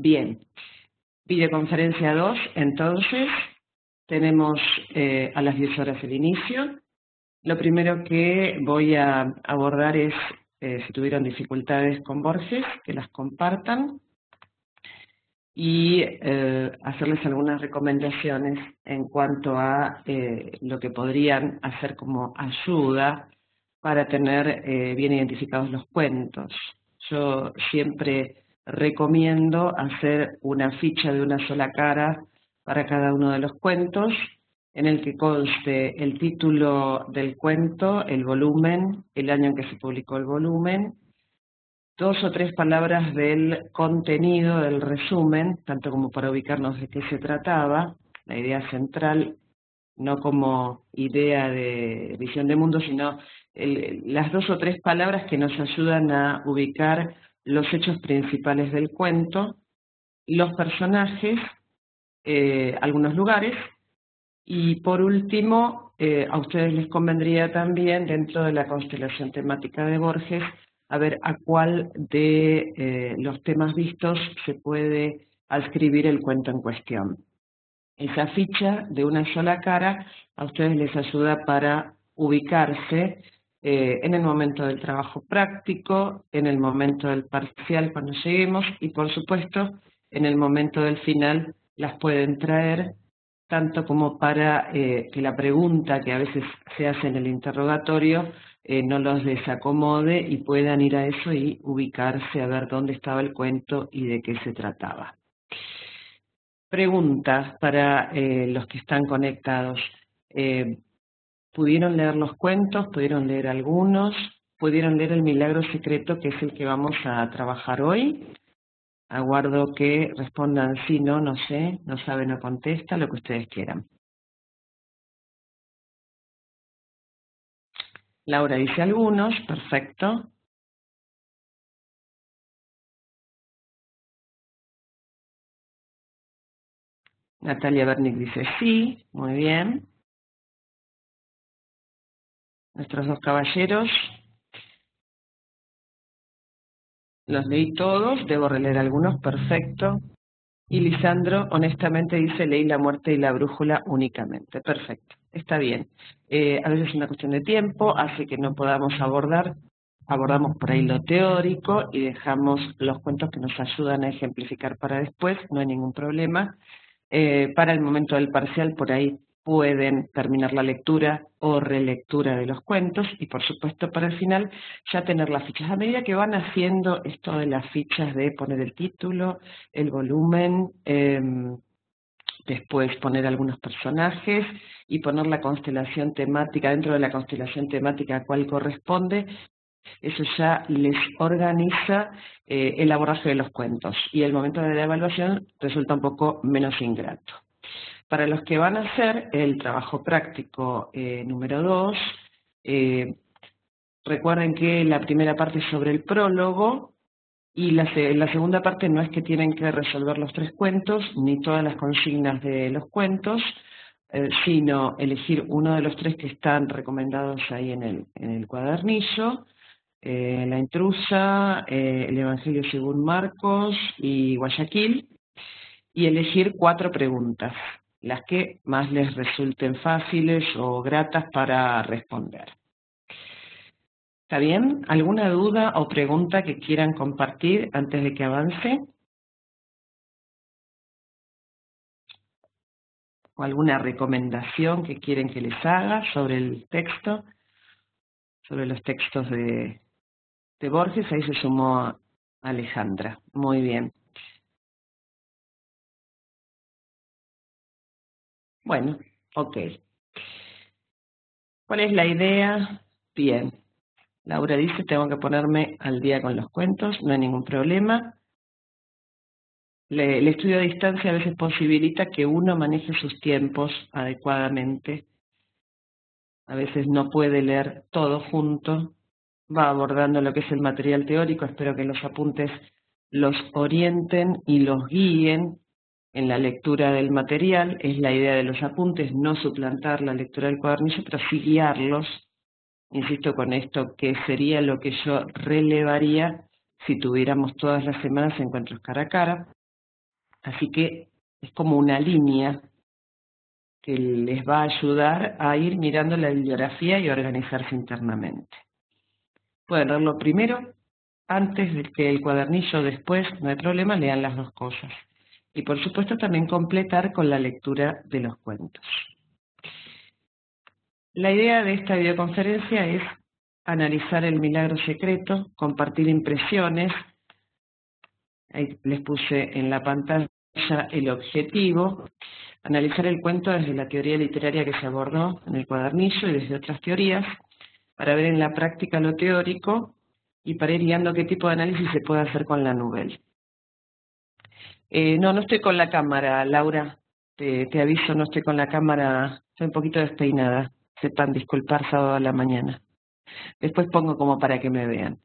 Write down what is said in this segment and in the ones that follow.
Bien, videoconferencia 2, entonces, tenemos a las 10 horas el inicio. Lo primero que voy a abordar es, si tuvieron dificultades con Borges, que las compartan y hacerles algunas recomendaciones en cuanto a lo que podrían hacer como ayuda para tener bien identificados los cuentos. Yo siempre recomiendo hacer una ficha de una sola cara para cada uno de los cuentos, en el que conste el título del cuento, el volumen, el año en que se publicó el volumen, 2 o 3 palabras del contenido, del resumen, tanto como para ubicarnos de qué se trataba, la idea central, no como idea de visión de mundo, sino las 2 o 3 palabras que nos ayudan a ubicar los hechos principales del cuento, los personajes, algunos lugares, y por último, a ustedes les convendría también, dentro de la constelación temática de Borges, a ver a cuál de los temas vistos se puede adscribir el cuento en cuestión. Esa ficha de una sola cara a ustedes les ayuda para ubicarse en el momento del trabajo práctico, en el momento del parcial cuando lleguemos y por supuesto en el momento del final las pueden traer tanto como para que la pregunta que a veces se hace en el interrogatorio no los desacomode y puedan ir a eso y ubicarse a ver dónde estaba el cuento y de qué se trataba. Preguntas para los que están conectados. ¿Pudieron leer los cuentos? ¿Pudieron leer algunos? ¿Pudieron leer El Milagro Secreto, que es el que vamos a trabajar hoy? Aguardo que respondan sí, no, no sé, no sabe, no contesta, lo que ustedes quieran. Laura dice algunos, perfecto. Natalia Bernick dice sí, muy bien. Nuestros 2 caballeros, los leí todos, debo releer algunos, perfecto. Y Lisandro, honestamente, dice, leí La muerte y la brújula únicamente. Perfecto, está bien. A veces es una cuestión de tiempo, hace que no podamos abordamos por ahí lo teórico y dejamos los cuentos que nos ayudan a ejemplificar para después, no hay ningún problema. Para el momento del parcial, por ahí pueden terminar la lectura o relectura de los cuentos y por supuesto para el final ya tener las fichas. A medida que van haciendo esto de las fichas de poner el título, el volumen, después poner algunos personajes y poner la constelación temática, dentro de la constelación temática a cuál corresponde, eso ya les organiza el abordaje de los cuentos y el momento de la evaluación resulta un poco menos ingrato. Para los que van a hacer el trabajo práctico número 2, recuerden que la primera parte es sobre el prólogo y la segunda parte no es que tienen que resolver los 3 cuentos ni todas las consignas de los cuentos, sino elegir uno de los 3 que están recomendados ahí en el cuadernillo, La intrusa, el Evangelio según Marcos y Guayaquil, y elegir 4 preguntas, las que más les resulten fáciles o gratas para responder. ¿Está bien? ¿Alguna duda o pregunta que quieran compartir antes de que avance? ¿O alguna recomendación que quieren que les haga sobre el texto? Sobre los textos de Borges, ahí se sumó Alejandra. Muy bien. Bueno, ok. ¿Cuál es la idea? Bien. Laura dice, tengo que ponerme al día con los cuentos, no hay ningún problema. El estudio a distancia a veces posibilita que uno maneje sus tiempos adecuadamente. A veces no puede leer todo junto, va abordando lo que es el material teórico, espero que los apuntes los orienten y los guíen en la lectura del material. Es la idea de los apuntes, no suplantar la lectura del cuadernillo, pero sí guiarlos. Insisto con esto, que sería lo que yo relevaría si tuviéramos todas las semanas encuentros cara a cara. Así que es como una línea que les va a ayudar a ir mirando la bibliografía y organizarse internamente. Pueden leerlo primero, antes de que el cuadernillo, después, no hay problema, lean las dos cosas. Y por supuesto también completar con la lectura de los cuentos. La idea de esta videoconferencia es analizar el milagro secreto, compartir impresiones. Ahí les puse en la pantalla el objetivo, analizar el cuento desde la teoría literaria que se abordó en el cuadernillo y desde otras teorías, para ver en la práctica lo teórico y para ir guiando qué tipo de análisis se puede hacer con la novela. No estoy con la cámara, Laura. Te aviso, no estoy con la cámara, estoy un poquito despeinada. Sepan disculpar sábado a la mañana. Después pongo como para que me vean.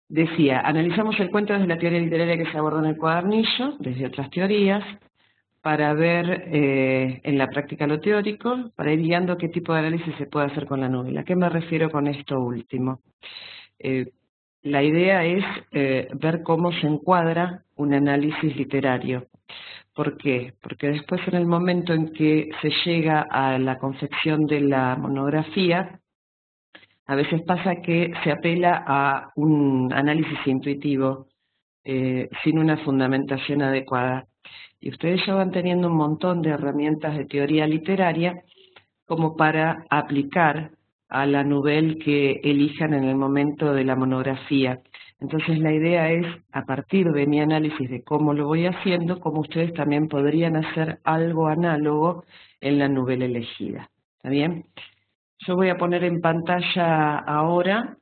Decía, analizamos el cuento desde la teoría literaria que se abordó en el cuadernillo, desde otras teorías, para ver en la práctica lo teórico, para ir guiando qué tipo de análisis se puede hacer con la novela. ¿A qué me refiero con esto último? La idea es ver cómo se encuadra un análisis literario. ¿Por qué? Porque después, en el momento en que se llega a la confección de la monografía, a veces pasa que se apela a un análisis intuitivo sin una fundamentación adecuada. Y ustedes ya van teniendo un montón de herramientas de teoría literaria como para aplicar a la novela que elijan en el momento de la monografía. Entonces la idea es, a partir de mi análisis de cómo lo voy haciendo, cómo ustedes también podrían hacer algo análogo en la novela elegida. ¿Está bien? Yo voy a poner en pantalla ahora,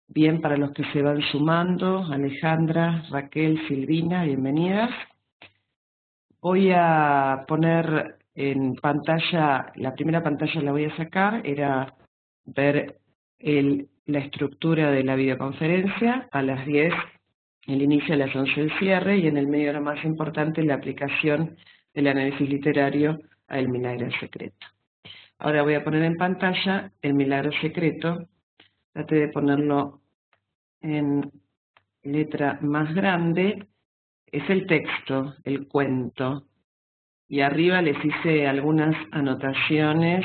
bien para los que se van sumando, Alejandra, Raquel, Silvina, bienvenidas. Voy a poner en pantalla, la primera pantalla la voy a sacar, era ver la estructura de la videoconferencia, a las 10 el inicio, a las 11 el cierre, y en el medio lo más importante, la aplicación del análisis literario a El milagro secreto. Ahora voy a poner en pantalla El milagro secreto, traté de ponerlo en letra más grande, es el texto, el cuento, y arriba les hice algunas anotaciones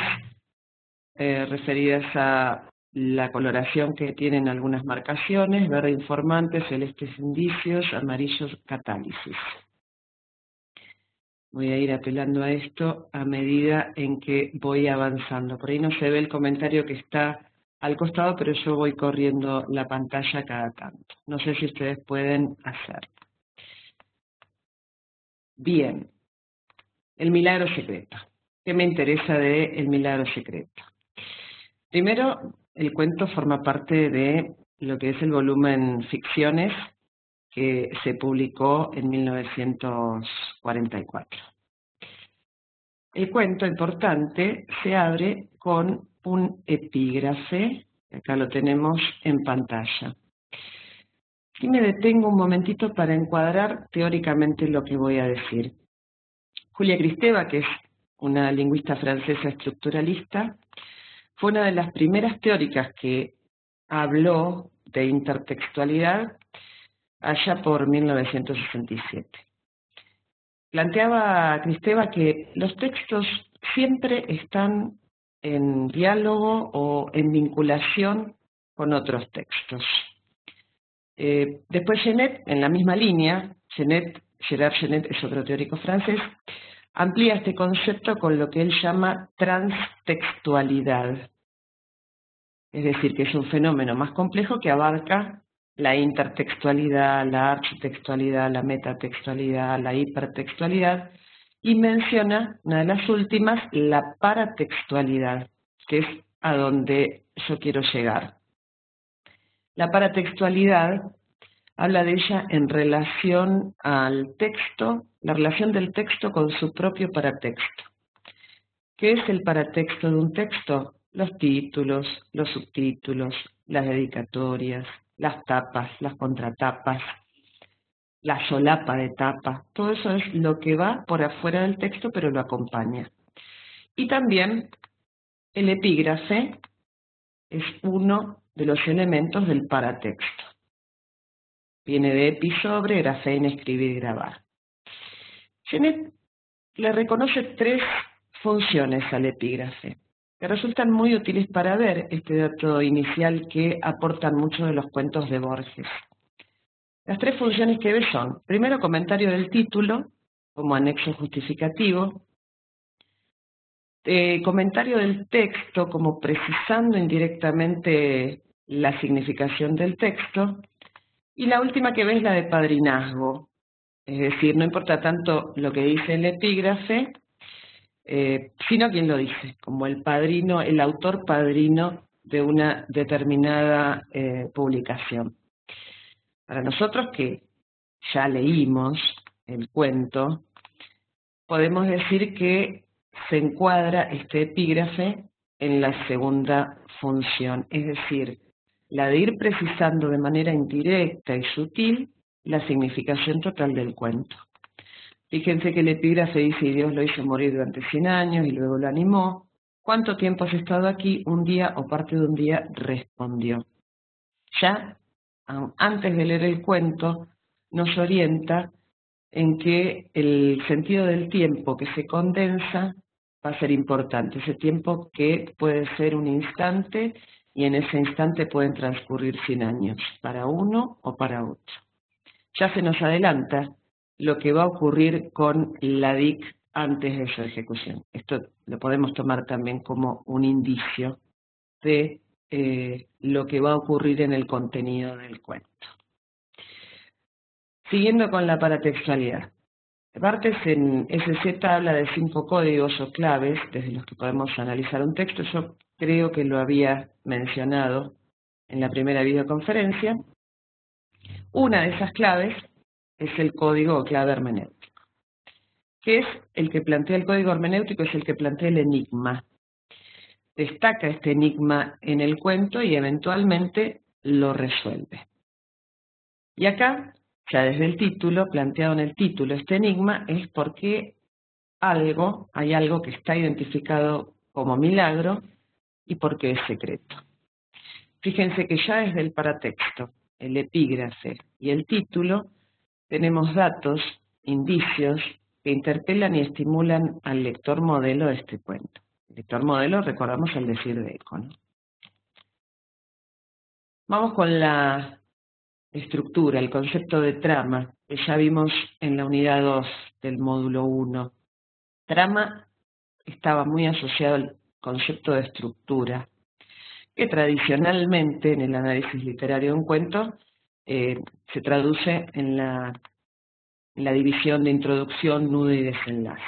referidas a la coloración que tienen algunas marcaciones, verde informantes, celestes indicios, amarillos catálisis. Voy a ir apelando a esto a medida en que voy avanzando. Por ahí no se ve el comentario que está al costado, pero yo voy corriendo la pantalla cada tanto. No sé si ustedes pueden hacerlo. Bien. El milagro secreto. ¿Qué me interesa de El milagro secreto? Primero, el cuento forma parte de lo que es el volumen Ficciones, que se publicó en 1944. El cuento, importante, se abre con un epígrafe, acá lo tenemos en pantalla. Y me detengo un momentito para encuadrar teóricamente lo que voy a decir. Julia Kristeva, que es una lingüista francesa estructuralista, fue una de las primeras teóricas que habló de intertextualidad allá por 1967. Planteaba Kristeva que los textos siempre están en diálogo o en vinculación con otros textos. Después Genet, en la misma línea, Gerard Genet es otro teórico francés, amplía este concepto con lo que él llama transtextualidad. Es decir, que es un fenómeno más complejo que abarca la intertextualidad, la architextualidad, la metatextualidad, la hipertextualidad, y menciona, una de las últimas, la paratextualidad, que es a donde yo quiero llegar. La paratextualidad habla de ella en relación al texto, la relación del texto con su propio paratexto. ¿Qué es el paratexto de un texto? Los títulos, los subtítulos, las dedicatorias, las tapas, las contratapas, la solapa de tapa. Todo eso es lo que va por afuera del texto, pero lo acompaña. Y también el epígrafe es uno de los elementos del paratexto. Viene de epi sobre, grafein, escribir y grabar. Genet le reconoce 3 funciones al epígrafe, que resultan muy útiles para ver este dato inicial que aportan muchos de los cuentos de Borges. Las 3 funciones que ve son, primero, comentario del título, como anexo justificativo, comentario del texto, como precisando indirectamente la significación del texto, y la última que ve es la de padrinazgo, es decir, no importa tanto lo que dice el epígrafe, sino quién lo dice, como el padrino, el autor padrino de una determinada publicación. Para nosotros que ya leímos el cuento, podemos decir que se encuadra este epígrafe en la segunda función, es decir, la de ir precisando de manera indirecta y sutil la significación total del cuento. Fíjense que el epígrafe dice, y Dios lo hizo morir durante 100 años y luego lo animó. ¿Cuánto tiempo has estado aquí? Un día o parte de un día, respondió. Ya, antes de leer el cuento, nos orienta en que el sentido del tiempo que se condensa va a ser importante. Ese tiempo que puede ser un instante y en ese instante pueden transcurrir 100 años, para uno o para otro. Ya se nos adelanta lo que va a ocurrir con la DIC antes de su ejecución. Esto lo podemos tomar también como un indicio de lo que va a ocurrir en el contenido del cuento. Siguiendo con la paratextualidad. Barthes en SZ habla de 5 códigos o claves desde los que podemos analizar un texto. Yo creo que lo había mencionado en la primera videoconferencia. Una de esas claves es el código o clave hermenéutico, que es el que plantea el código hermenéutico, es el que plantea el enigma. Destaca este enigma en el cuento y eventualmente lo resuelve. Y acá, ya desde el título, planteado en el título, este enigma es porque hay algo que está identificado como milagro y porque es secreto. Fíjense que ya desde el paratexto, el epígrafe y el título, tenemos datos, indicios, que interpelan y estimulan al lector modelo de este cuento. El lector modelo, recordamos el decir de Eco, ¿no? Vamos con la estructura, el concepto de trama, que ya vimos en la unidad 2 del módulo 1. Trama estaba muy asociado al concepto de estructura, que tradicionalmente en el análisis literario de un cuento se traduce en la división de introducción, nudo y desenlace.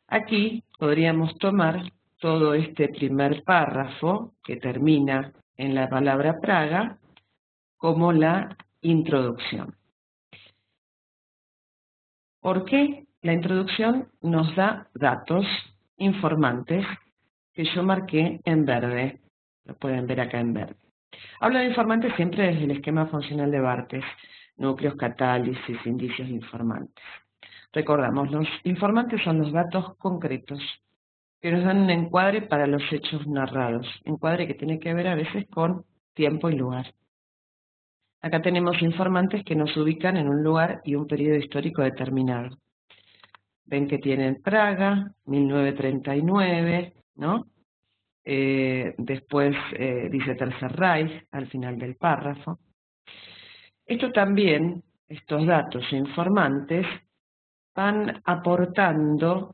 Aquí podríamos tomar todo este primer párrafo que termina en la palabra Praga como la introducción. ¿Por qué? La introducción nos da datos informantes que yo marqué en verde. Lo pueden ver acá en verde. Hablo de informantes siempre desde el esquema funcional de Barthes, núcleos, catálisis, indicios informantes. Recordamos, los informantes son los datos concretos que nos dan un encuadre para los hechos narrados, encuadre que tiene que ver a veces con tiempo y lugar. Acá tenemos informantes que nos ubican en un lugar y un periodo histórico determinado. Ven que tienen Praga, 1939, ¿no? Después dice Tercer Reich al final del párrafo. Esto también, estos datos informantes, van aportando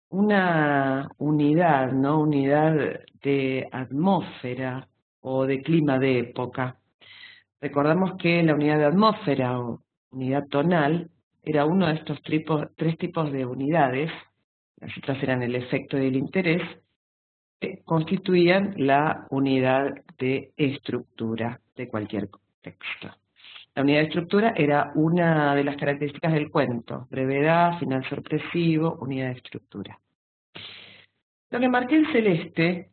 una unidad, ¿no? Unidad de atmósfera o de clima de época. Recordamos que la unidad de atmósfera o unidad tonal era uno de estos tres tipos de unidades, las otras eran el efecto y el interés, que constituían la unidad de estructura de cualquier texto. La unidad de estructura era una de las características del cuento, brevedad, final sorpresivo, unidad de estructura. Lo que marqué en celeste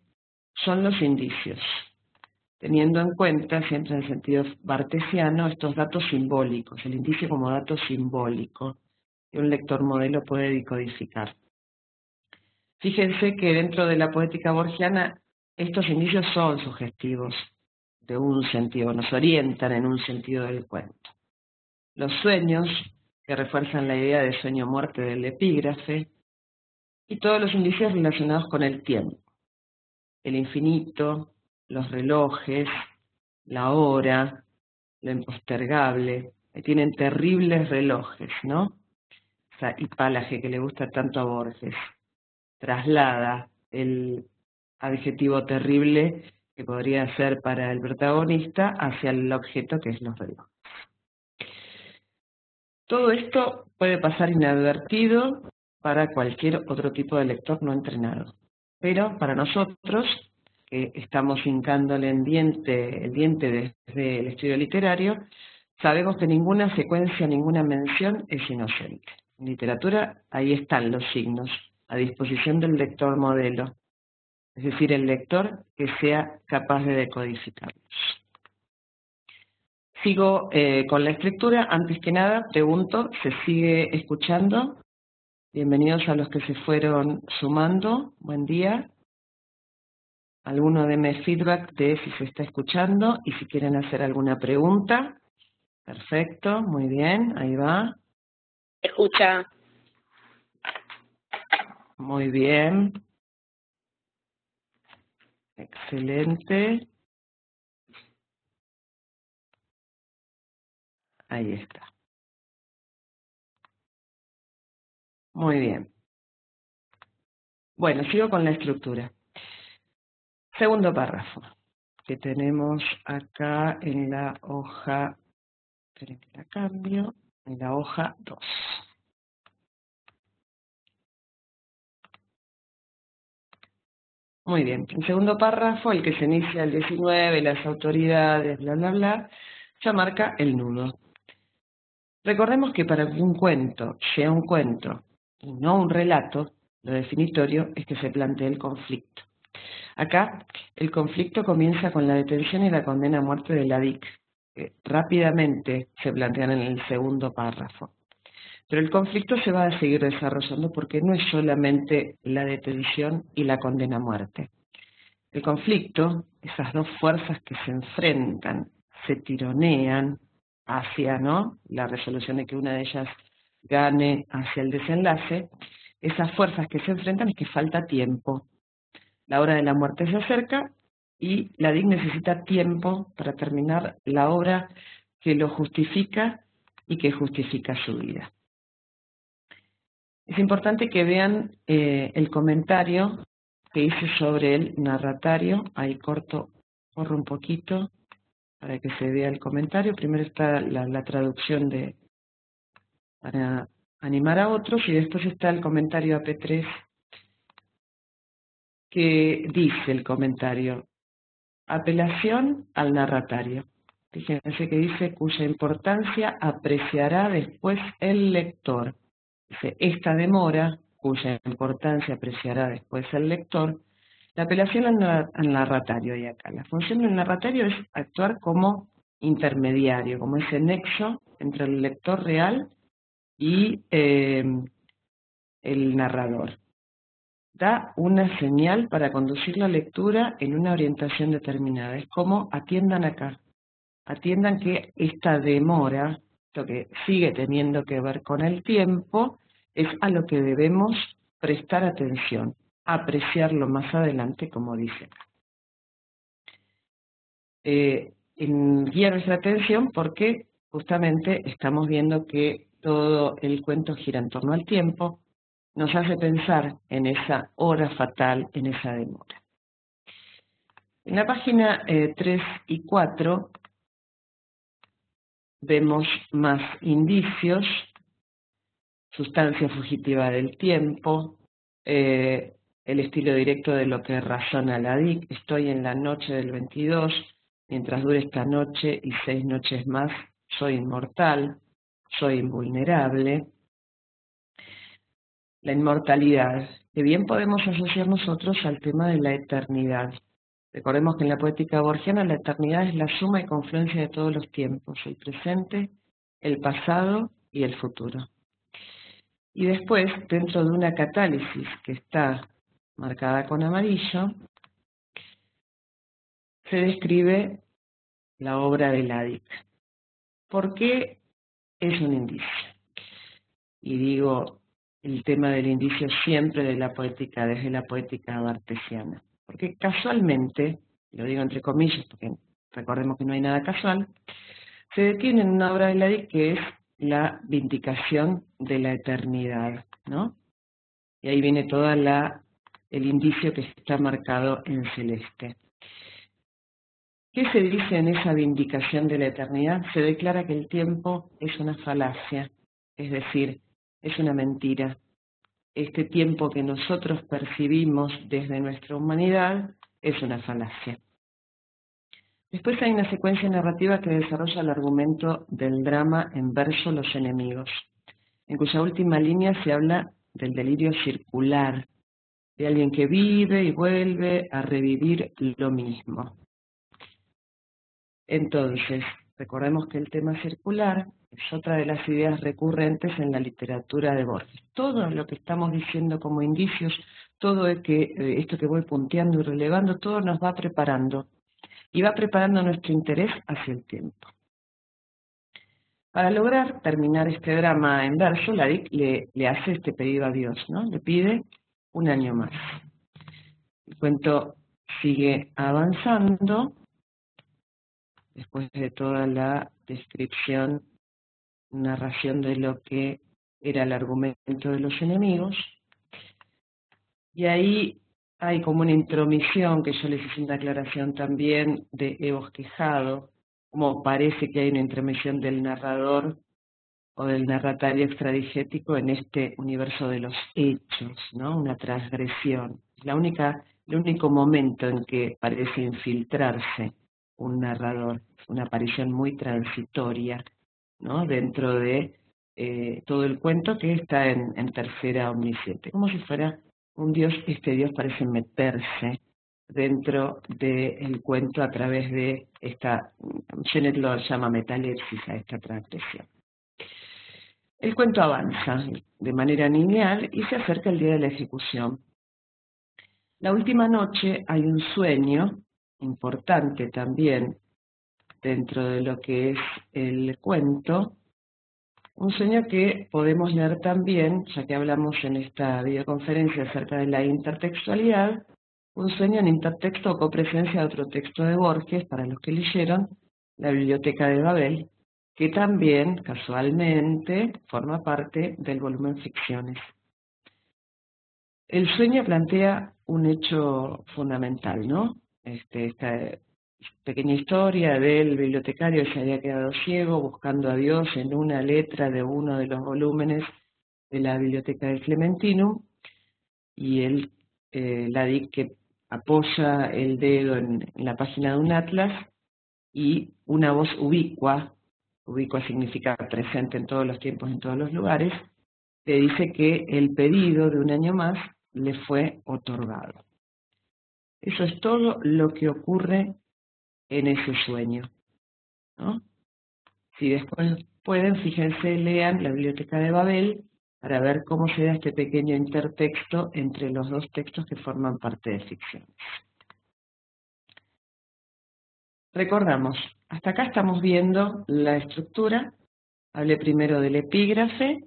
son los indicios, teniendo en cuenta, siempre en el sentido bartesiano, estos datos simbólicos, el indicio como dato simbólico que un lector modelo puede decodificar. Fíjense que dentro de la poética borgiana estos indicios son sugestivos de un sentido, nos orientan en un sentido del cuento. Los sueños, que refuerzan la idea de sueño-muerte del epígrafe, y todos los indicios relacionados con el tiempo, el infinito, los relojes, la hora, lo impostergable, que tienen terribles relojes, ¿no? Esa hipálaje que le gusta tanto a Borges, traslada el adjetivo terrible que podría ser para el protagonista hacia el objeto que es los relojes. Todo esto puede pasar inadvertido para cualquier otro tipo de lector no entrenado, pero para nosotros, que estamos hincándole el diente desde el estudio literario, sabemos que ninguna secuencia, ninguna mención es inocente. En literatura, ahí están los signos, a disposición del lector modelo, es decir, el lector que sea capaz de decodificarlos. Sigo con la escritura. Antes que nada, pregunto, ¿se sigue escuchando? Bienvenidos a los que se fueron sumando. Buen día. Alguno deme feedback de si se está escuchando y si quieren hacer alguna pregunta. Perfecto, muy bien, ahí va. Escucha. Muy bien. Excelente. Ahí está. Muy bien. Bueno, sigo con la estructura. Segundo párrafo, que tenemos acá en la hoja, esperen que la cambio, en la hoja 2. Muy bien, el segundo párrafo, el que se inicia el 19, las autoridades, bla, bla, bla, ya marca el nudo. Recordemos que para que un cuento sea un cuento y no un relato, lo definitorio es que se plantee el conflicto. Acá, el conflicto comienza con la detención y la condena a muerte de la DIC, que rápidamente se plantean en el segundo párrafo. Pero el conflicto se va a seguir desarrollando porque no es solamente la detención y la condena a muerte. El conflicto, esas dos fuerzas que se enfrentan, se tironean hacia, ¿no?, la resolución de que una de ellas gane hacia el desenlace. Esas fuerzas que se enfrentan es que falta tiempo. La hora de la muerte se acerca y la DIC necesita tiempo para terminar la obra que lo justifica y que justifica su vida. Es importante que vean el comentario que hice sobre el narratario. Ahí corro un poquito para que se vea el comentario. Primero está la traducción para animar a otros y después está el comentario AP3 que dice el comentario: apelación al narratario. Fíjense que dice cuya importancia apreciará después el lector. Dice, esta demora, cuya importancia apreciará después el lector. La apelación al narratario, y acá la función del narratario es actuar como intermediario, como ese nexo entre el lector real y el narrador. Da una señal para conducir la lectura en una orientación determinada. Es como atiendan acá, atiendan que esta demora, lo que sigue teniendo que ver con el tiempo, es a lo que debemos prestar atención, apreciarlo más adelante, como dice acá. Guía nuestra atención porque justamente estamos viendo que todo el cuento gira en torno al tiempo, nos hace pensar en esa hora fatal, en esa demora. En la página 3 y 4 vemos más indicios, sustancia fugitiva del tiempo, el estilo directo de lo que razona la DIC. Estoy en la noche del 22, mientras dure esta noche y 6 noches más, soy inmortal, soy invulnerable. La inmortalidad, que bien podemos asociar nosotros al tema de la eternidad. Recordemos que en la poética borgiana la eternidad es la suma y confluencia de todos los tiempos, el presente, el pasado y el futuro. Y después, dentro de una catálisis que está marcada con amarillo, se describe la obra de Ladik. ¿Por qué es un indicio? Y digo el tema del indicio siempre de la poética, desde la poética bartesiana. Porque casualmente, lo digo entre comillas porque recordemos que no hay nada casual, se detiene en una obra de Ladik que es la vindicación de la eternidad, ¿no? Y ahí viene todo el indicio que está marcado en celeste. ¿Qué se dice en esa vindicación de la eternidad? Se declara que el tiempo es una falacia, es decir, es una mentira. Este tiempo que nosotros percibimos desde nuestra humanidad es una falacia. Después hay una secuencia narrativa que desarrolla el argumento del drama en verso Los enemigos, en cuya última línea se habla del delirio circular, de alguien que vive y vuelve a revivir lo mismo. Entonces, recordemos que el tema circular es otra de las ideas recurrentes en la literatura de Borges. Todo lo que estamos diciendo como indicios, todo esto que voy punteando y relevando, todo nos va preparando y va preparando nuestro interés hacia el tiempo. Para lograr terminar este drama en verso, Ladik le hace este pedido a Dios, ¿no? Le pide un año más. El cuento sigue avanzando, después de toda la descripción, narración de lo que era el argumento de los enemigos, y ahí hay como una intromisión, que yo les hice una aclaración también, de he bosquejado, como parece que hay una intromisión del narrador o del narratario extradigético en este universo de los hechos, ¿no? Una transgresión. El único momento en que parece infiltrarse un narrador, una aparición muy transitoria, ¿no? Dentro de todo el cuento, que está en tercera omnisciente, como si fuera un dios. Este dios parece meterse dentro del cuento a través de esta, Genet lo llama metalepsis a esta transgresión. El cuento avanza de manera lineal y se acerca el día de la ejecución. La última noche hay un sueño importante también dentro de lo que es el cuento, un sueño que podemos leer también, ya que hablamos en esta videoconferencia acerca de la intertextualidad, un sueño en intertexto o copresencia de otro texto de Borges, para los que leyeron La Biblioteca de Babel, que también, casualmente, forma parte del volumen Ficciones. El sueño plantea un hecho fundamental, ¿no? Esta pequeña historia del bibliotecario que se había quedado ciego buscando a Dios en una letra de uno de los volúmenes de la Biblioteca del Clementinum, y él, Ladik, que apoya el dedo en la página de un atlas, y una voz ubicua significa presente en todos los tiempos, en todos los lugares, le dice que el pedido de un año más le fue otorgado. Eso es todo lo que ocurre en ese sueño, ¿no? Si después pueden, fíjense, lean La Biblioteca de Babel para ver cómo se da este pequeño intertexto entre los dos textos que forman parte de Ficciones. Recordamos, hasta acá estamos viendo la estructura. Hablé primero del epígrafe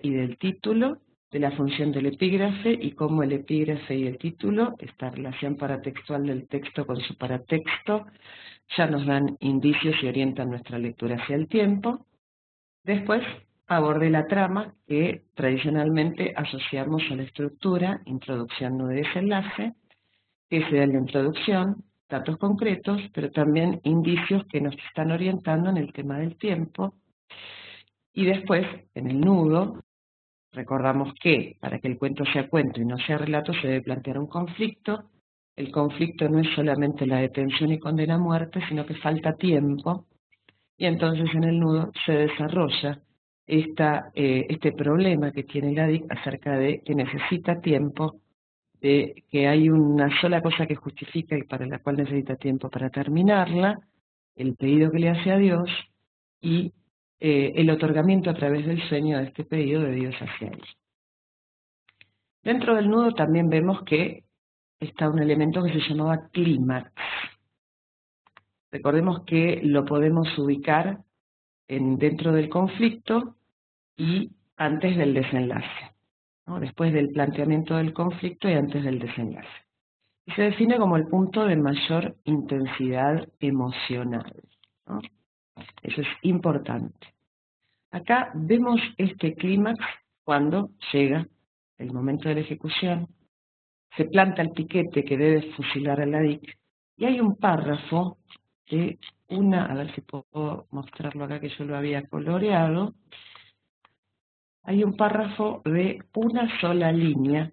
y del título, de la función del epígrafe y cómo el epígrafe y el título, esta relación paratextual del texto con su paratexto, ya nos dan indicios y orientan nuestra lectura hacia el tiempo. Después abordé la trama, que tradicionalmente asociamos a la estructura, introducción, nudo y desenlace, que se da en la introducción, datos concretos, pero también indicios que nos están orientando en el tema del tiempo. Y después, en el nudo, recordamos que para que el cuento sea cuento y no sea relato se debe plantear un conflicto. El conflicto no es solamente la detención y condena a muerte, sino que falta tiempo. Y entonces en el nudo se desarrolla este problema que tiene Ladik acerca de que necesita tiempo, de que hay una sola cosa que justifica y para la cual necesita tiempo para terminarla, el pedido que le hace a Dios y el otorgamiento a través del sueño de este pedido de Dios hacia él. Dentro del nudo también vemos que está un elemento que se llamaba clímax. Recordemos que lo podemos ubicar dentro del conflicto y antes del desenlace, ¿no? Después del planteamiento del conflicto y antes del desenlace. Y se define como el punto de mayor intensidad emocional, ¿no? Eso es importante. Acá vemos este clímax cuando llega el momento de la ejecución, se planta el piquete que debe fusilar a la DIC, y hay un párrafo de a ver si puedo mostrarlo acá que yo lo había coloreado, hay un párrafo de una sola línea,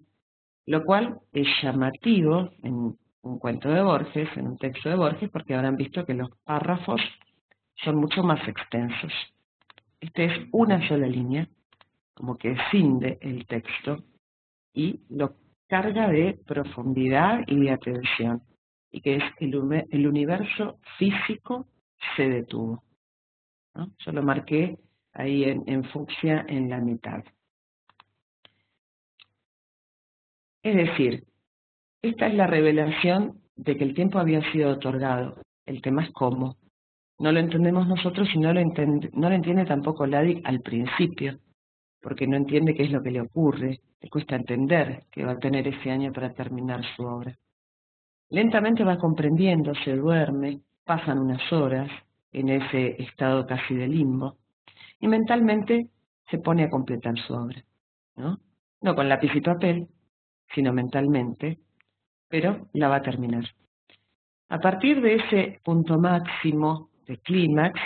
lo cual es llamativo en un cuento de Borges, en un texto de Borges, porque habrán visto que los párrafos son mucho más extensos. Este es una sola línea, como que cinde el texto y lo carga de profundidad y de atención, y que es el universo físico se detuvo, ¿no? Yo lo marqué ahí en fucsia en la mitad. Es decir, esta es la revelación de que el tiempo había sido otorgado. El tema es cómo. No lo entendemos nosotros y no lo entiende tampoco Ladik al principio, porque no entiende qué es lo que le ocurre, le cuesta entender que va a tener ese año para terminar su obra. Lentamente va comprendiendo, se duerme, pasan unas horas en ese estado casi de limbo, y mentalmente se pone a completar su obra, ¿no? No con lápiz y papel, sino mentalmente, pero la va a terminar. A partir de ese punto máximo de clímax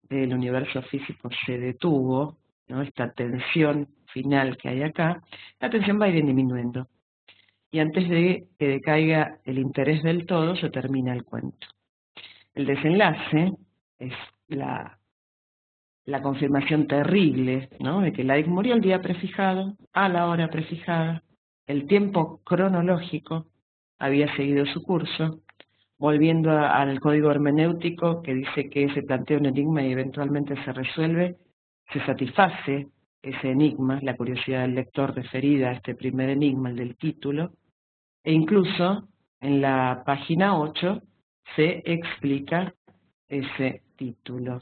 del universo físico se detuvo, ¿no? Esta tensión final que hay acá, la tensión va a ir disminuyendo. Y antes de que decaiga el interés del todo, se termina el cuento. El desenlace es la confirmación terrible, ¿no? De que Ladik murió el día prefijado, a la hora prefijada, el tiempo cronológico había seguido su curso, volviendo al código hermenéutico que dice que se plantea un enigma y eventualmente se resuelve, se satisface ese enigma, la curiosidad del lector referida a este primer enigma, el del título, e incluso en la página 8 se explica ese título.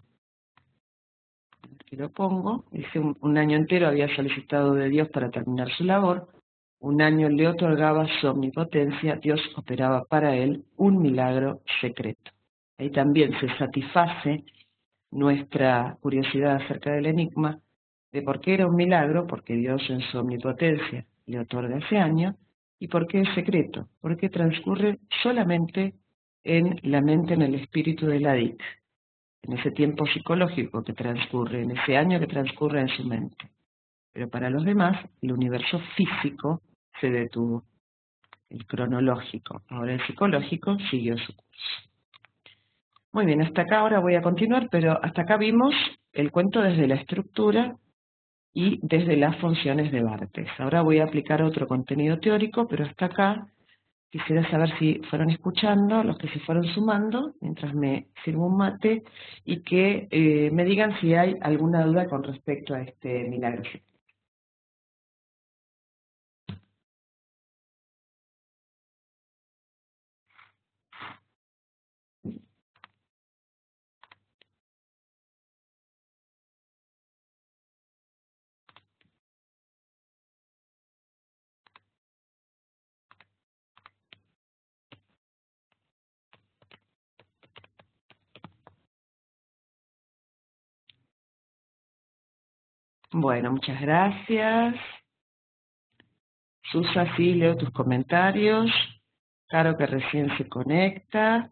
Aquí lo pongo, dice un año entero había solicitado de Dios para terminar su labor, un año le otorgaba su omnipotencia, Dios operaba para él un milagro secreto. Ahí también se satisface nuestra curiosidad acerca del enigma, de por qué era un milagro, porque Dios en su omnipotencia le otorga ese año, y por qué es secreto, porque transcurre solamente en la mente, en el espíritu de Ladik, en ese tiempo psicológico que transcurre, en ese año que transcurre en su mente. Pero para los demás, el universo físico se detuvo, el cronológico. Ahora el psicológico siguió su curso. Muy bien, hasta acá ahora voy a continuar, pero hasta acá vimos el cuento desde la estructura y desde las funciones de Barthes. Ahora voy a aplicar otro contenido teórico, pero hasta acá quisiera saber si fueron escuchando, los que se fueron sumando, mientras me sirvo un mate, y que me digan si hay alguna duda con respecto a este milagro. Bueno, muchas gracias. Susa, sí, leo tus comentarios. Caro, que recién se conecta.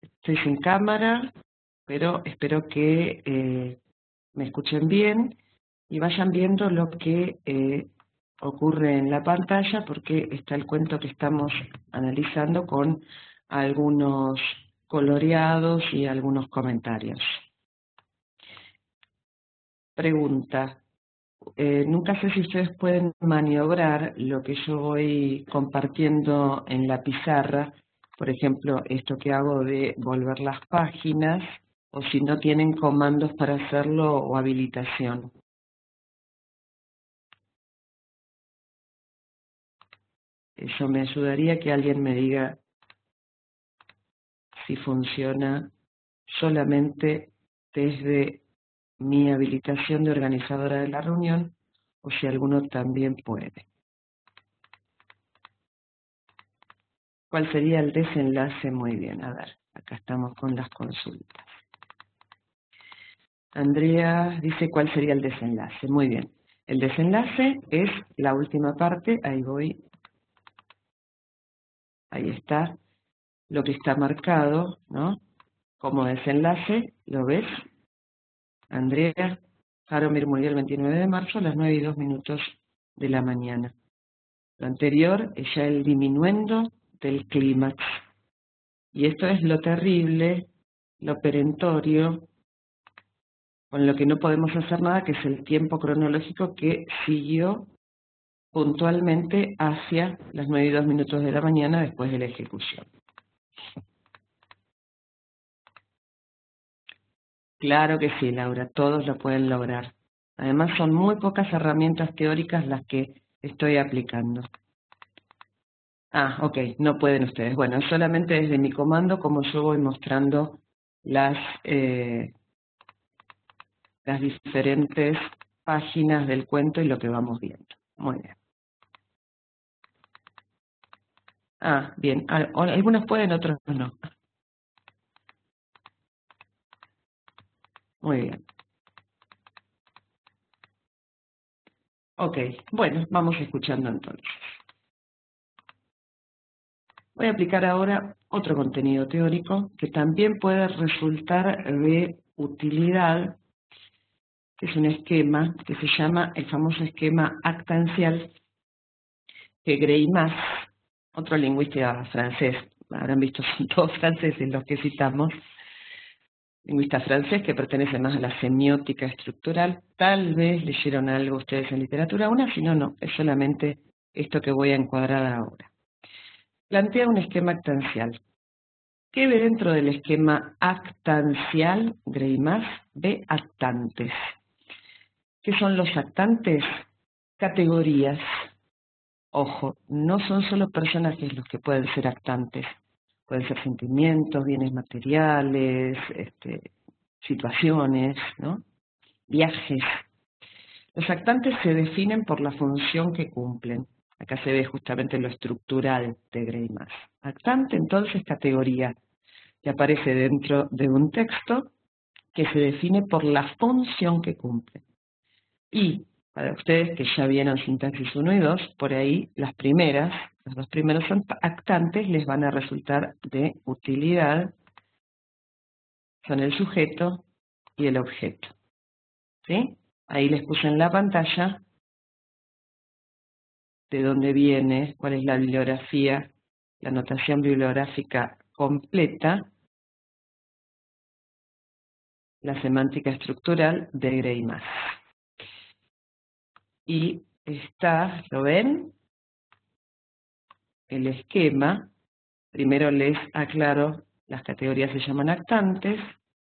Estoy sin cámara, pero espero que me escuchen bien y vayan viendo lo que ocurre en la pantalla, porque está el cuento que estamos analizando con algunos coloreados y algunos comentarios. Pregunta. Nunca sé si ustedes pueden maniobrar lo que yo voy compartiendo en la pizarra, por ejemplo, esto que hago de volver las páginas, o si no tienen comandos para hacerlo o habilitación. Eso me ayudaría que alguien me diga si funciona solamente desde mi habilitación de organizadora de la reunión o si alguno también puede. ¿Cuál sería el desenlace? Muy bien, a ver, acá estamos con las consultas. Andrea dice cuál sería el desenlace. Muy bien. El desenlace es la última parte, ahí voy. Ahí está lo que está marcado, ¿no? Como desenlace, ¿lo ves? Andrea, Jaromir murió el 29 de marzo a las 9:02 de la mañana. Lo anterior es ya el diminuendo del clímax. Y esto es lo terrible, lo perentorio, con lo que no podemos hacer nada, que es el tiempo cronológico que siguió puntualmente hacia las 9:02 de la mañana después de la ejecución. Claro que sí, Laura, todos lo pueden lograr. Además, son muy pocas herramientas teóricas las que estoy aplicando. Ah, ok, no pueden ustedes. Bueno, solamente desde mi comando, como yo voy mostrando las diferentes páginas del cuento y lo que vamos viendo. Muy bien. Ah, bien. Algunos pueden, otros no. Muy bien. Ok, bueno, vamos escuchando entonces. Voy a aplicar ahora otro contenido teórico que también puede resultar de utilidad, que es un esquema que se llama el famoso esquema actancial, que Greimas, otro lingüista francés, habrán visto, son todos franceses los que citamos, lingüista francés que pertenece más a la semiótica estructural. Tal vez leyeron algo ustedes en literatura, una, si no, no, es solamente esto que voy a encuadrar ahora. Plantea un esquema actancial. ¿Qué ve dentro del esquema actancial? Greimas ve actantes. ¿Qué son los actantes? Categorías. Ojo, no son solo personajes los que pueden ser actantes. Pueden ser sentimientos, bienes materiales, situaciones, ¿no? Viajes. Los actantes se definen por la función que cumplen. Acá se ve justamente lo estructural de Greimas. Actante, entonces, categoría que aparece dentro de un texto que se define por la función que cumple. Y para ustedes que ya vieron sintaxis 1 y 2, por ahí los dos primeros actantes les van a resultar de utilidad, son el sujeto y el objeto. ¿Sí? Ahí les puse en la pantalla de dónde viene, cuál es la bibliografía, la notación bibliográfica completa, la semántica estructural de Greimas. Y está, ¿lo ven? El esquema. Primero les aclaro, las categorías se llaman actantes,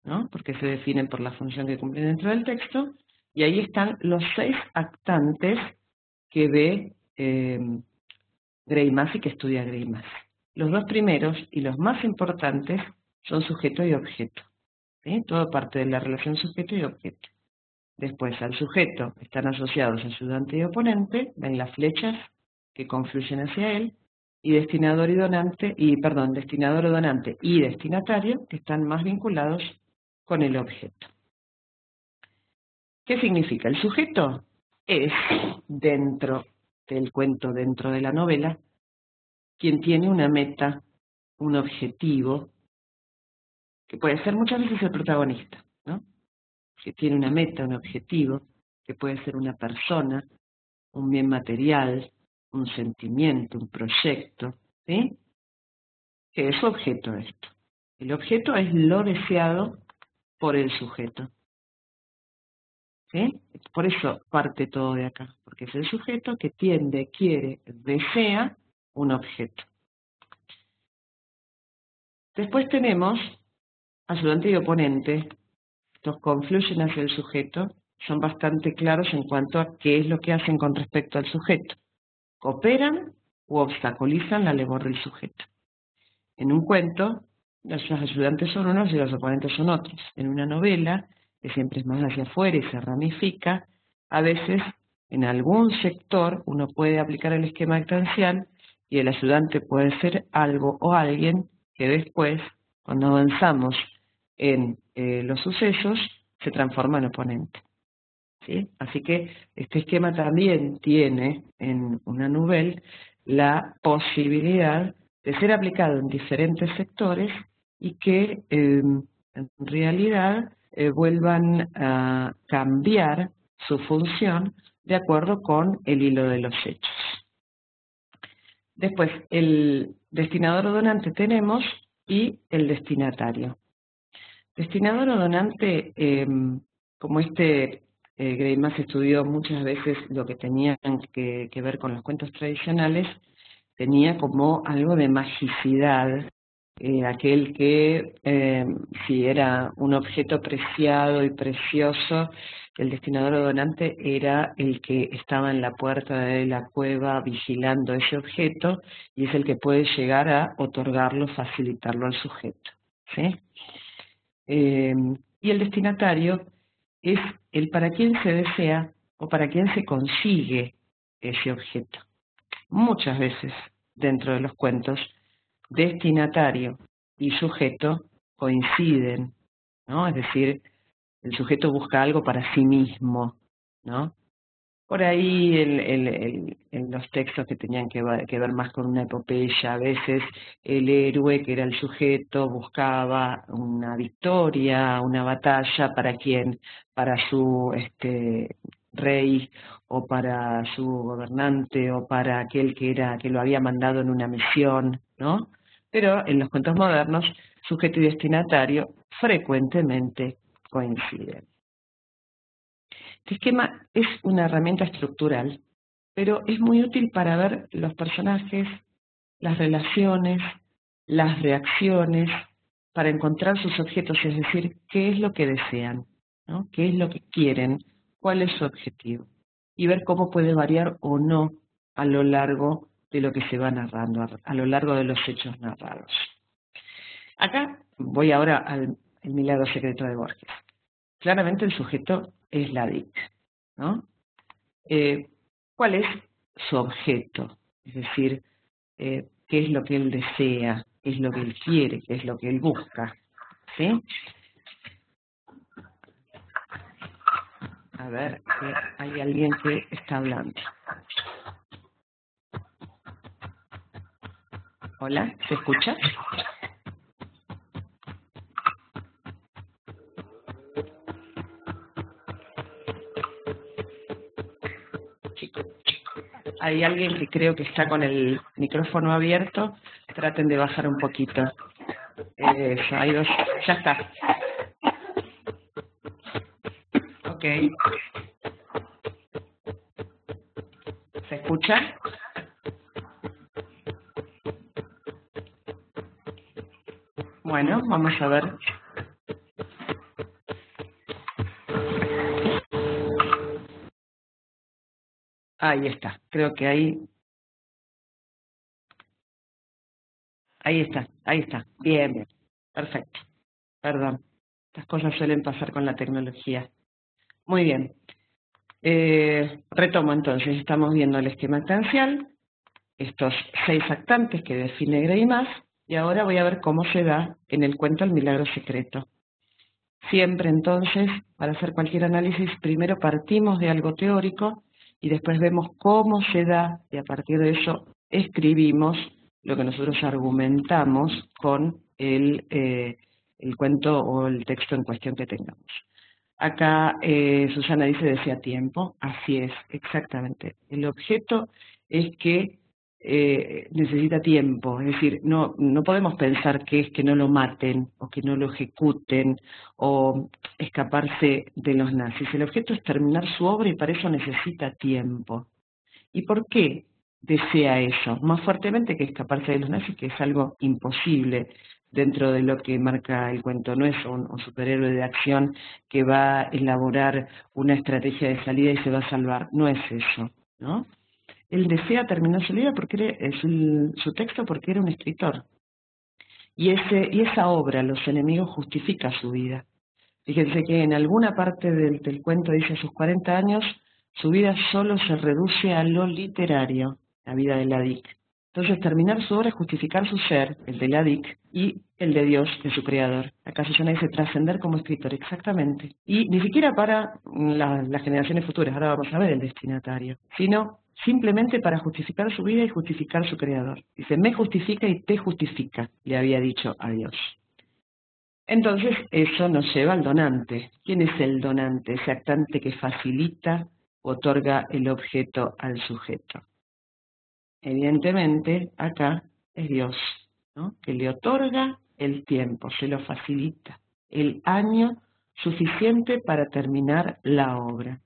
¿no? Porque se definen por la función que cumplen dentro del texto, y ahí están los 6 actantes que ve Greimas y que estudia Greimas. Los dos primeros y los más importantes son sujeto y objeto, ¿sí? Todo parte de la relación sujeto y objeto. Después, al sujeto están asociados ayudante y oponente, ven las flechas que confluyen hacia él, y destinador y donante, destinador o donante y destinatario, que están más vinculados con el objeto. ¿Qué significa? El sujeto es, dentro del cuento, dentro de la novela, quien tiene una meta, un objetivo, que puede ser muchas veces el protagonista, ¿no? Que tiene una meta, un objetivo, que puede ser una persona, un bien material, un sentimiento, un proyecto, ¿sí? ¿Qué es objeto esto? El objeto es lo deseado por el sujeto, ¿sí? Por eso parte todo de acá, porque es el sujeto que tiende, quiere, desea un objeto. Después tenemos ayudante y oponente. Estos confluyen hacia el sujeto, son bastante claros en cuanto a qué es lo que hacen con respecto al sujeto. Cooperan u obstaculizan la labor del sujeto. En un cuento, los ayudantes son unos y los oponentes son otros. En una novela, que siempre es más hacia afuera y se ramifica, a veces en algún sector uno puede aplicar el esquema actancial y el ayudante puede ser algo o alguien que después, cuando avanzamos en los sucesos, se transforma en oponente. ¿Sí? Así que este esquema también tiene en una novela la posibilidad de ser aplicado en diferentes sectores y que en realidad vuelvan a cambiar su función de acuerdo con el hilo de los hechos. Después, el destinador o donante tenemos y el destinatario. Destinador o donante, como Greimas estudió muchas veces lo que tenían que ver con los cuentos tradicionales, tenía como algo de magicidad, aquel que si era un objeto preciado y precioso, el destinador o donante era el que estaba en la puerta de la cueva vigilando ese objeto y es el que puede llegar a otorgarlo, facilitarlo al sujeto, ¿sí? Y el destinatario es el para quien se desea o para quien se consigue ese objeto. Muchas veces dentro de los cuentos, destinatario y sujeto coinciden, ¿no? Es decir, el sujeto busca algo para sí mismo, ¿no? Por ahí en los textos que tenían que ver más con una epopeya, a veces el héroe, que era el sujeto, buscaba una victoria, una batalla, ¿para quién? Para su rey, o para su gobernante, o para aquel que lo había mandado en una misión, ¿no? Pero en los cuentos modernos, sujeto y destinatario frecuentemente coinciden. Este esquema es una herramienta estructural, pero es muy útil para ver los personajes, las relaciones, las reacciones, para encontrar sus objetos, es decir, qué es lo que desean, ¿no? Qué es lo que quieren, cuál es su objetivo, y ver cómo puede variar o no a lo largo de lo que se va narrando, a lo largo de los hechos narrados. Acá voy ahora al milagro secreto de Borges. Claramente el sujeto es la Dick, ¿no? ¿Cuál es su objeto? Es decir, qué es lo que él desea, qué es lo que él quiere, qué es lo que él busca, ¿sí? A ver, que hay alguien que está hablando. Hola, ¿se escucha? Hay alguien que creo que está con el micrófono abierto. Traten de bajar un poquito. Eso, hay dos. Ya está. Ok. ¿Se escucha? Bueno, vamos a ver. Ahí está. Creo que ahí está. Ahí está. Bien, bien. Perfecto. Perdón. Estas cosas suelen pasar con la tecnología. Muy bien. Retomo entonces. Estamos viendo el esquema actancial, estos 6 actantes que define Greimas, y ahora voy a ver cómo se da en el cuento El milagro secreto. Siempre entonces, para hacer cualquier análisis, primero partimos de algo teórico y después vemos cómo se da, y a partir de eso escribimos lo que nosotros argumentamos con el cuento o el texto en cuestión que tengamos. Acá Susana dice desea tiempo, así es, exactamente. El objeto es que necesita tiempo, es decir, no podemos pensar que es que no lo maten o que no lo ejecuten o escaparse de los nazis. El objeto es terminar su obra y para eso necesita tiempo. ¿Y por qué desea eso? Más fuertemente que escaparse de los nazis, que es algo imposible dentro de lo que marca el cuento. No es un superhéroe de acción que va a elaborar una estrategia de salida y se va a salvar. No es eso, ¿no? Él desea terminar su vida porque su texto porque era un escritor. Y esa obra, Los enemigos, justifica su vida. Fíjense que en alguna parte del cuento dice: a sus 40 años, su vida solo se reduce a lo literario, la vida de Ladik. Entonces, terminar su obra es justificar su ser, el de Ladik, y el de Dios, de su creador. Acá Susana dice: trascender como escritor, exactamente. Y ni siquiera para las generaciones futuras, ahora vamos a ver el destinatario, sino simplemente para justificar su vida y justificar su creador. Dice: me justifica y te justifica, le había dicho a Dios. Entonces, eso nos lleva al donante. ¿Quién es el donante? Ese actante que facilita, otorga el objeto al sujeto. Evidentemente, acá es Dios, ¿no?, que le otorga el tiempo, se lo facilita, el año suficiente para terminar la obra.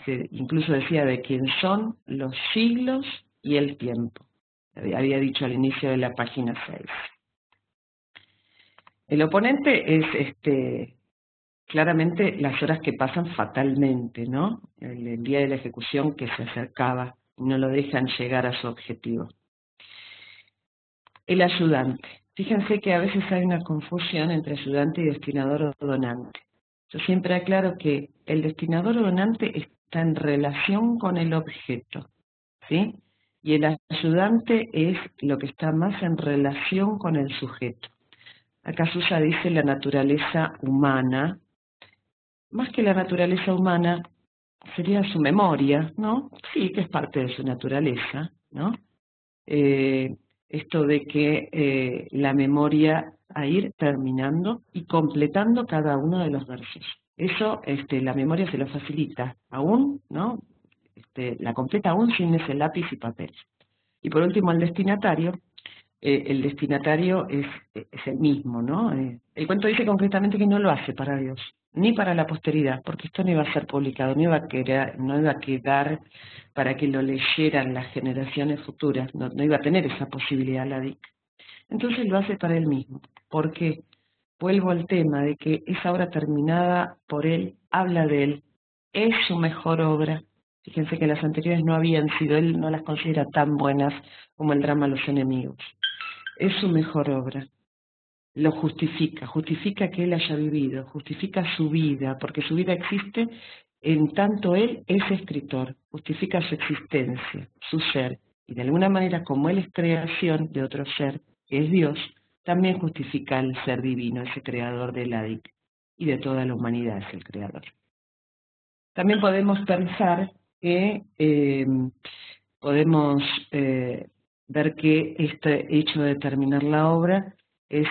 Incluso decía de quién son los siglos y el tiempo. Había dicho al inicio de la página 6. El oponente es claramente las horas que pasan fatalmente, ¿no? El día de la ejecución que se acercaba y no lo dejan llegar a su objetivo. El ayudante. Fíjense que a veces hay una confusión entre ayudante y destinador o donante. Yo siempre aclaro que el destinador o donante está en relación con el objeto, ¿sí? Y el ayudante es lo que está más en relación con el sujeto. Acá Susa dice la naturaleza humana. Más que la naturaleza humana, sería su memoria, ¿no? Sí, que es parte de su naturaleza, ¿no? Esto de que la memoria a ir terminando y completando cada uno de los versos. Eso la memoria se lo facilita, aún, ¿no? La completa aún sin ese lápiz y papel. Y por último, el destinatario es el mismo, ¿no? El cuento dice concretamente que no lo hace para Dios, ni para la posteridad, porque esto no iba a ser publicado, no iba a quedar para que lo leyeran las generaciones futuras, no iba a tener esa posibilidad la DIC. Entonces lo hace para él mismo. ¿Por qué? Vuelvo al tema de que esa obra terminada por él habla de él, es su mejor obra. Fíjense que las anteriores no habían sido, él no las considera tan buenas como el drama Los enemigos. Es su mejor obra. Lo justifica que él haya vivido, justifica su vida, porque su vida existe en tanto él es escritor, justifica su existencia, su ser, y de alguna manera, como él es creación de otro ser, que es Dios, también justifica el ser divino, ese creador de Ladik, y de toda la humanidad es el creador. También podemos pensar que podemos ver que este hecho de terminar la obra es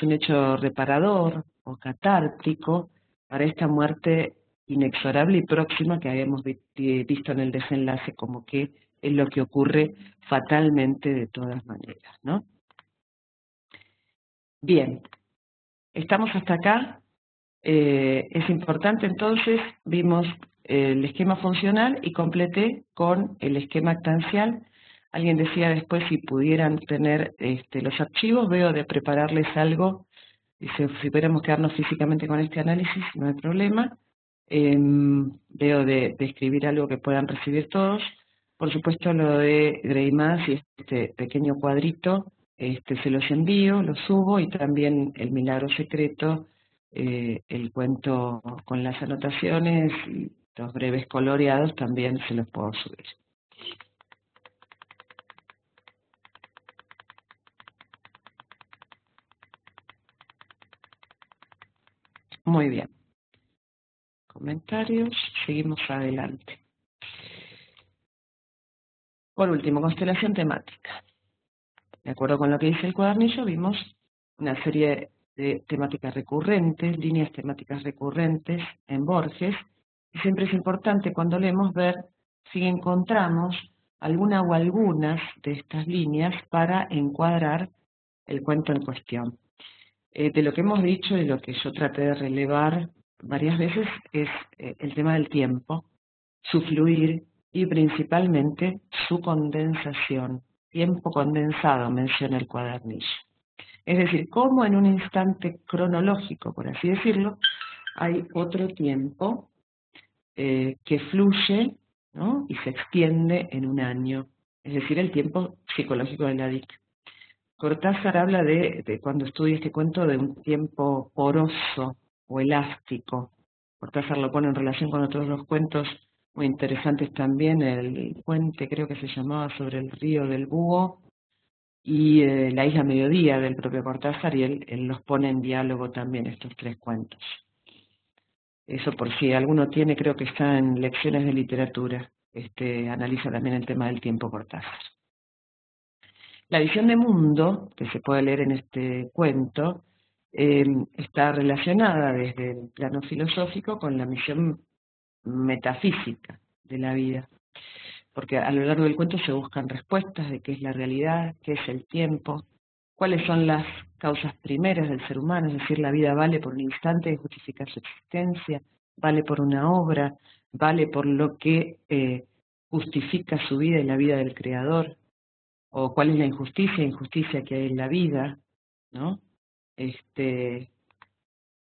un hecho reparador o catártico para esta muerte inexorable y próxima que habíamos visto en el desenlace, como que es lo que ocurre fatalmente de todas maneras, ¿no? Bien, estamos hasta acá. Es importante entonces, vimos el esquema funcional y completé con el esquema actancial. Alguien decía después si pudieran tener los archivos, veo de prepararles algo, dice, si pudiéramos quedarnos físicamente con este análisis, no hay problema. Veo de escribir algo que puedan recibir todos. Por supuesto lo de Greimas y este pequeño cuadrito, se los envío, los subo, y también el milagro secreto, el cuento con las anotaciones y los breves coloreados también se los puedo subir. Muy bien. Comentarios, seguimos adelante. Por último, constelación temática. De acuerdo con lo que dice el cuadernillo, vimos una serie de temáticas recurrentes, líneas temáticas recurrentes en Borges, y siempre es importante cuando leemos ver si encontramos alguna o algunas de estas líneas para encuadrar el cuento en cuestión. De lo que hemos dicho y lo que yo traté de relevar varias veces es el tema del tiempo, su fluir y principalmente su condensación. Tiempo condensado, menciona el cuadernillo. Es decir, cómo en un instante cronológico, por así decirlo, hay otro tiempo que fluye, ¿no?, y se extiende en un año, es decir, el tiempo psicológico de la DIC. Cortázar habla de cuando estudia este cuento, de un tiempo poroso o elástico. Cortázar lo pone en relación con otros dos cuentos muy interesantes también, el puente creo que se llamaba sobre el río del Búho, y la isla Mediodía del propio Cortázar, y él los pone en diálogo también, estos tres cuentos. Eso por si alguno tiene, creo que está en Lecciones de Literatura, analiza también el tema del tiempo Cortázar. La visión de mundo, que se puede leer en este cuento, está relacionada desde el plano filosófico con la misión metafísica de la vida, porque a lo largo del cuento se buscan respuestas de qué es la realidad, qué es el tiempo, cuáles son las causas primeras del ser humano, es decir, la vida vale por un instante de justificar su existencia, vale por una obra, vale por lo que justifica su vida y la vida del Creador, o cuál es la injusticia que hay en la vida, ¿no?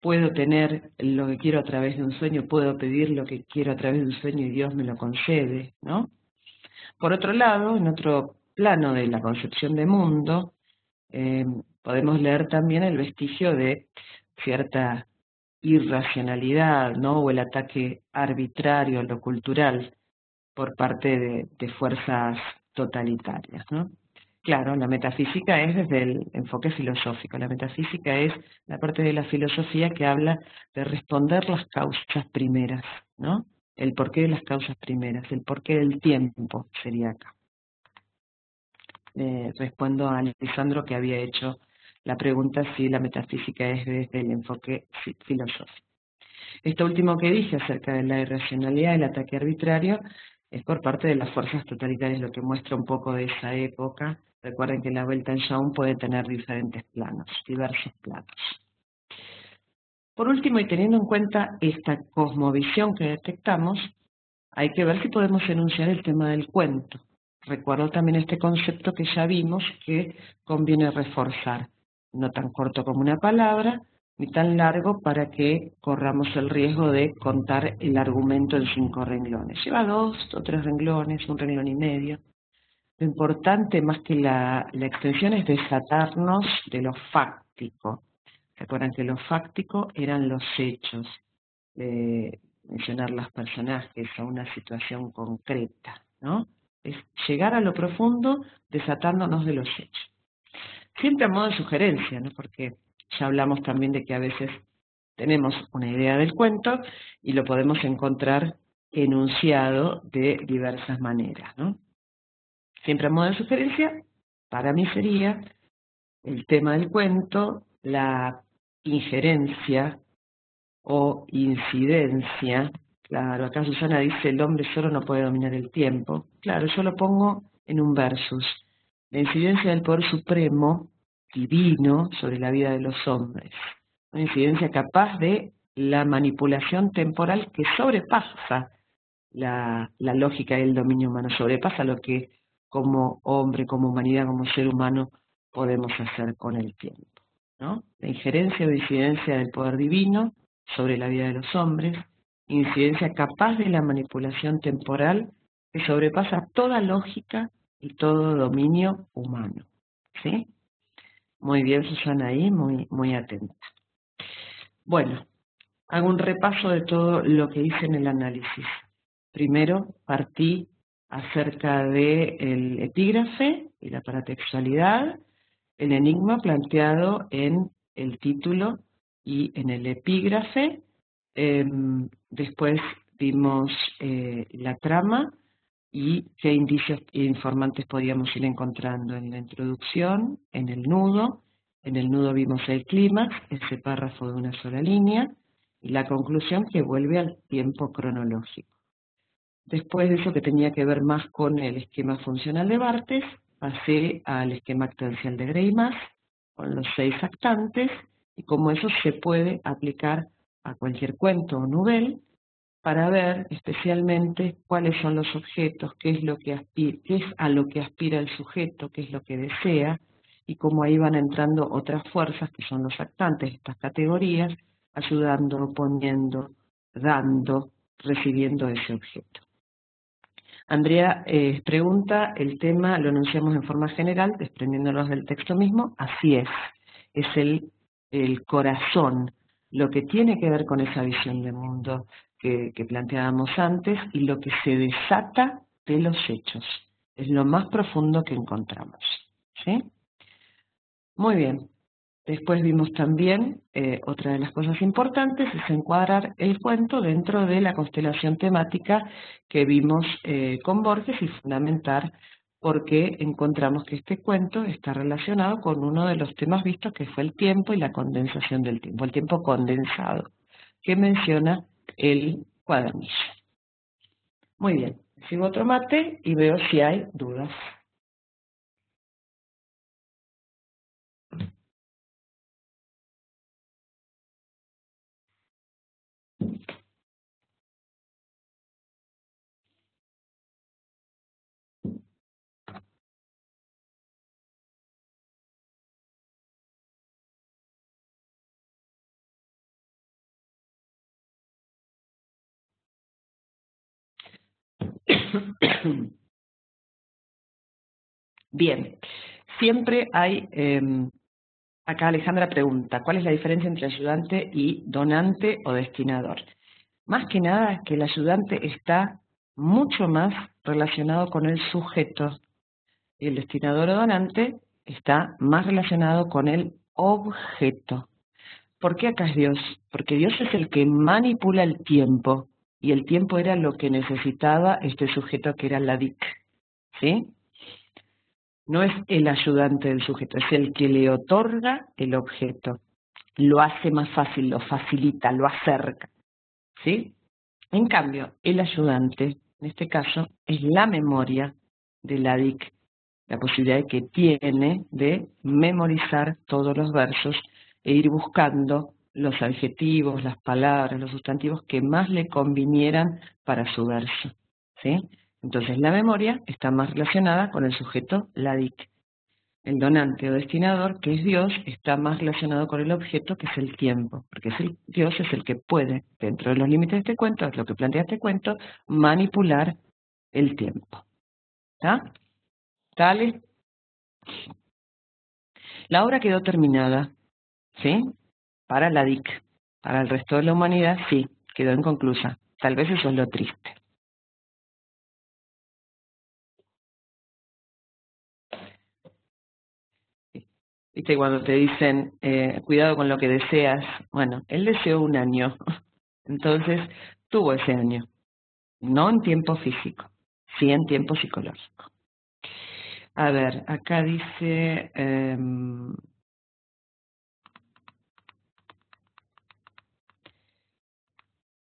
Puedo tener lo que quiero a través de un sueño, puedo pedir lo que quiero a través de un sueño y Dios me lo concede, ¿no? Por otro lado, en otro plano de la concepción de mundo, podemos leer también el vestigio de cierta irracionalidad, ¿no? O el ataque arbitrario a lo cultural por parte de fuerzas totalitarias, ¿no? Claro, la metafísica es desde el enfoque filosófico. La metafísica es la parte de la filosofía que habla de responder las causas primeras, ¿no? El porqué de las causas primeras, el porqué del tiempo sería acá. Respondo a Alessandro, que había hecho la pregunta si la metafísica es desde el enfoque filosófico. Esto último que dije acerca de la irracionalidad, el ataque arbitrario, es por parte de las fuerzas totalitarias, lo que muestra un poco de esa época. Recuerden que la vuelta en Shaun puede tener diferentes planos, diversos planos. Por último, y teniendo en cuenta esta cosmovisión que detectamos, hay que ver si podemos enunciar el tema del cuento. Recuerdo también este concepto que ya vimos que conviene reforzar, no tan corto como una palabra, ni tan largo para que corramos el riesgo de contar el argumento en 5 renglones. Lleva 2 o 3 renglones, 1 renglón y medio. Lo importante, más que la extensión, es desatarnos de lo fáctico. ¿Se acuerdan que lo fáctico eran los hechos? Mencionar los personajes a una situación concreta, ¿no? Es llegar a lo profundo desatándonos de los hechos. Siempre a modo de sugerencia, ¿no? Porque ya hablamos también de que a veces tenemos una idea del cuento y lo podemos encontrar enunciado de diversas maneras, ¿no? Siempre a modo de sugerencia, para mí sería el tema del cuento, la injerencia o incidencia. Claro, acá Susana dice, el hombre solo no puede dominar el tiempo. Claro, yo lo pongo en un versus. La incidencia del poder supremo, divino, sobre la vida de los hombres. Una incidencia capaz de la manipulación temporal que sobrepasa la lógica del dominio humano, sobrepasa lo que como hombre, como humanidad, como ser humano podemos hacer con el tiempo, ¿no? La injerencia o incidencia del poder divino sobre la vida de los hombres, incidencia capaz de la manipulación temporal que sobrepasa toda lógica y todo dominio humano, ¿sí? Muy bien, Susana, ahí, muy atenta. Bueno, hago un repaso de todo lo que hice en el análisis. Primero partí acerca del epígrafe y la paratextualidad, el enigma planteado en el título y en el epígrafe. Después vimos la trama y qué indicios e informantes podíamos ir encontrando en la introducción, en el nudo. En el nudo vimos el clímax, ese párrafo de una sola línea, y la conclusión que vuelve al tiempo cronológico. Después de eso, que tenía que ver más con el esquema funcional de Barthes, pasé al esquema actancial de Greimas, con los 6 actantes, y cómo eso se puede aplicar a cualquier cuento o novel, para ver especialmente cuáles son los objetos, qué es a lo que aspira el sujeto, qué es lo que desea, y cómo ahí van entrando otras fuerzas, que son los actantes, estas categorías, ayudando, poniendo, dando, recibiendo ese objeto. Andrea pregunta, el tema lo enunciamos en forma general, desprendiéndonos del texto mismo. Así es el corazón, lo que tiene que ver con esa visión de mundo que planteábamos antes y lo que se desata de los hechos. Es lo más profundo que encontramos. ¿Sí? Muy bien. Después vimos también, otra de las cosas importantes es encuadrar el cuento dentro de la constelación temática que vimos con Borges y fundamentar por qué encontramos que este cuento está relacionado con uno de los temas vistos que fue el tiempo y la condensación del tiempo, el tiempo condensado, que menciona el cuadernillo. Muy bien, sigo otro mate y veo si hay dudas. Bien, siempre hay, acá Alejandra pregunta, ¿cuál es la diferencia entre ayudante y donante o destinador? Más que nada es que el ayudante está mucho más relacionado con el sujeto y el destinador o donante está más relacionado con el objeto. ¿Por qué acá es Dios? Porque Dios es el que manipula el tiempo y el tiempo era lo que necesitaba este sujeto que era la DIC, ¿sí? No es el ayudante del sujeto, es el que le otorga el objeto. Lo hace más fácil, lo facilita, lo acerca, ¿sí? En cambio, el ayudante, en este caso, es la memoria de la DIC, la posibilidad que tiene de memorizar todos los versos e ir buscando los adjetivos, las palabras, los sustantivos que más le convinieran para su verso, ¿sí? Entonces la memoria está más relacionada con el sujeto, la DIC. El donante o destinador, que es Dios, está más relacionado con el objeto, que es el tiempo, porque Dios es el que puede, dentro de los límites de este cuento, es lo que plantea este cuento, manipular el tiempo. ¿Está? ¿Dale? La obra quedó terminada, ¿sí? Para la DIC. Para el resto de la humanidad, sí, quedó inconclusa. Tal vez eso es lo triste. ¿Viste? Cuando te dicen, cuidado con lo que deseas, bueno, él deseó un año, entonces tuvo ese año, no en tiempo físico, sí en tiempo psicológico. A ver, acá dice,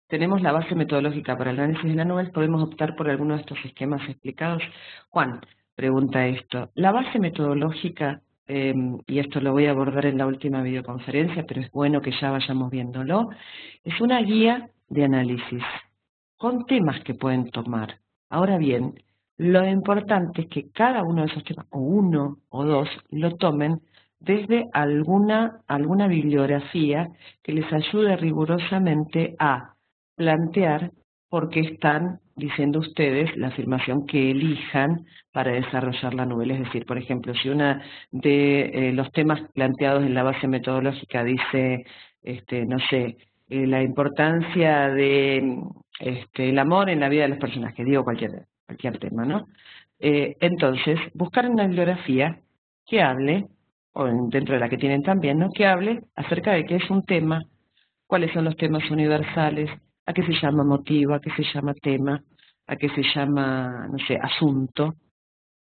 tenemos la base metodológica para el análisis de la nube, podemos optar por alguno de estos esquemas explicados. Juan pregunta esto, la base metodológica, y esto lo voy a abordar en la última videoconferencia, pero es bueno que ya vayamos viéndolo, es una guía de análisis con temas que pueden tomar. Ahora bien, lo importante es que cada uno de esos temas, o uno o dos, lo tomen desde alguna bibliografía que les ayude rigurosamente a plantear por qué están diciendo ustedes la afirmación que elijan para desarrollar la novela. Es decir, por ejemplo, si una de los temas planteados en la base metodológica dice, no sé, la importancia de el amor en la vida de los personajes, digo cualquier tema, ¿no? Entonces, buscar una bibliografía que hable, o dentro de la que tienen también, ¿no? Que hable acerca de qué es un tema, cuáles son los temas universales, a qué se llama motivo, a qué se llama tema, a qué se llama, no sé, asunto,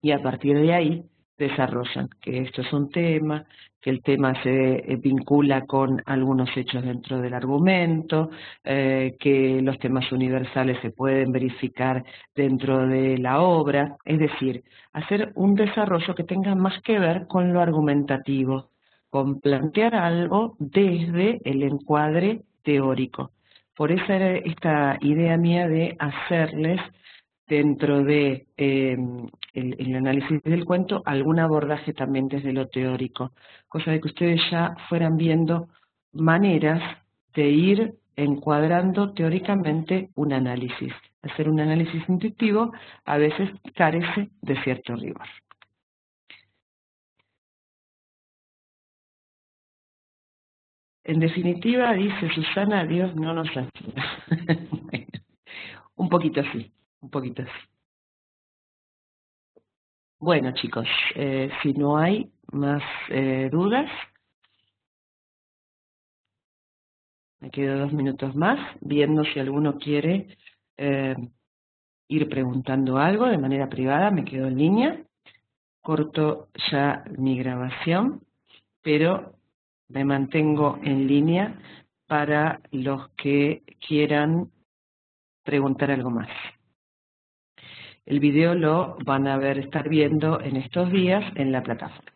y a partir de ahí desarrollan que esto es un tema, que el tema se vincula con algunos hechos dentro del argumento, que los temas universales se pueden verificar dentro de la obra, es decir, hacer un desarrollo que tenga más que ver con lo argumentativo, con plantear algo desde el encuadre teórico. Por eso era esta idea mía de hacerles dentro de el análisis del cuento algún abordaje también desde lo teórico, cosa de que ustedes ya fueran viendo maneras de ir encuadrando teóricamente un análisis. hacer un análisis intuitivo a veces carece de cierto rigor. En definitiva, dice Susana, Dios no nos ayuda. Bueno, un poquito así, un poquito así. Bueno, chicos, si no hay más dudas, me quedo 2 minutos más, viendo si alguno quiere ir preguntando algo de manera privada, me quedo en línea. Corto ya mi grabación, pero me mantengo en línea para los que quieran preguntar algo más. El video lo van a estar viendo en estos días en la plataforma.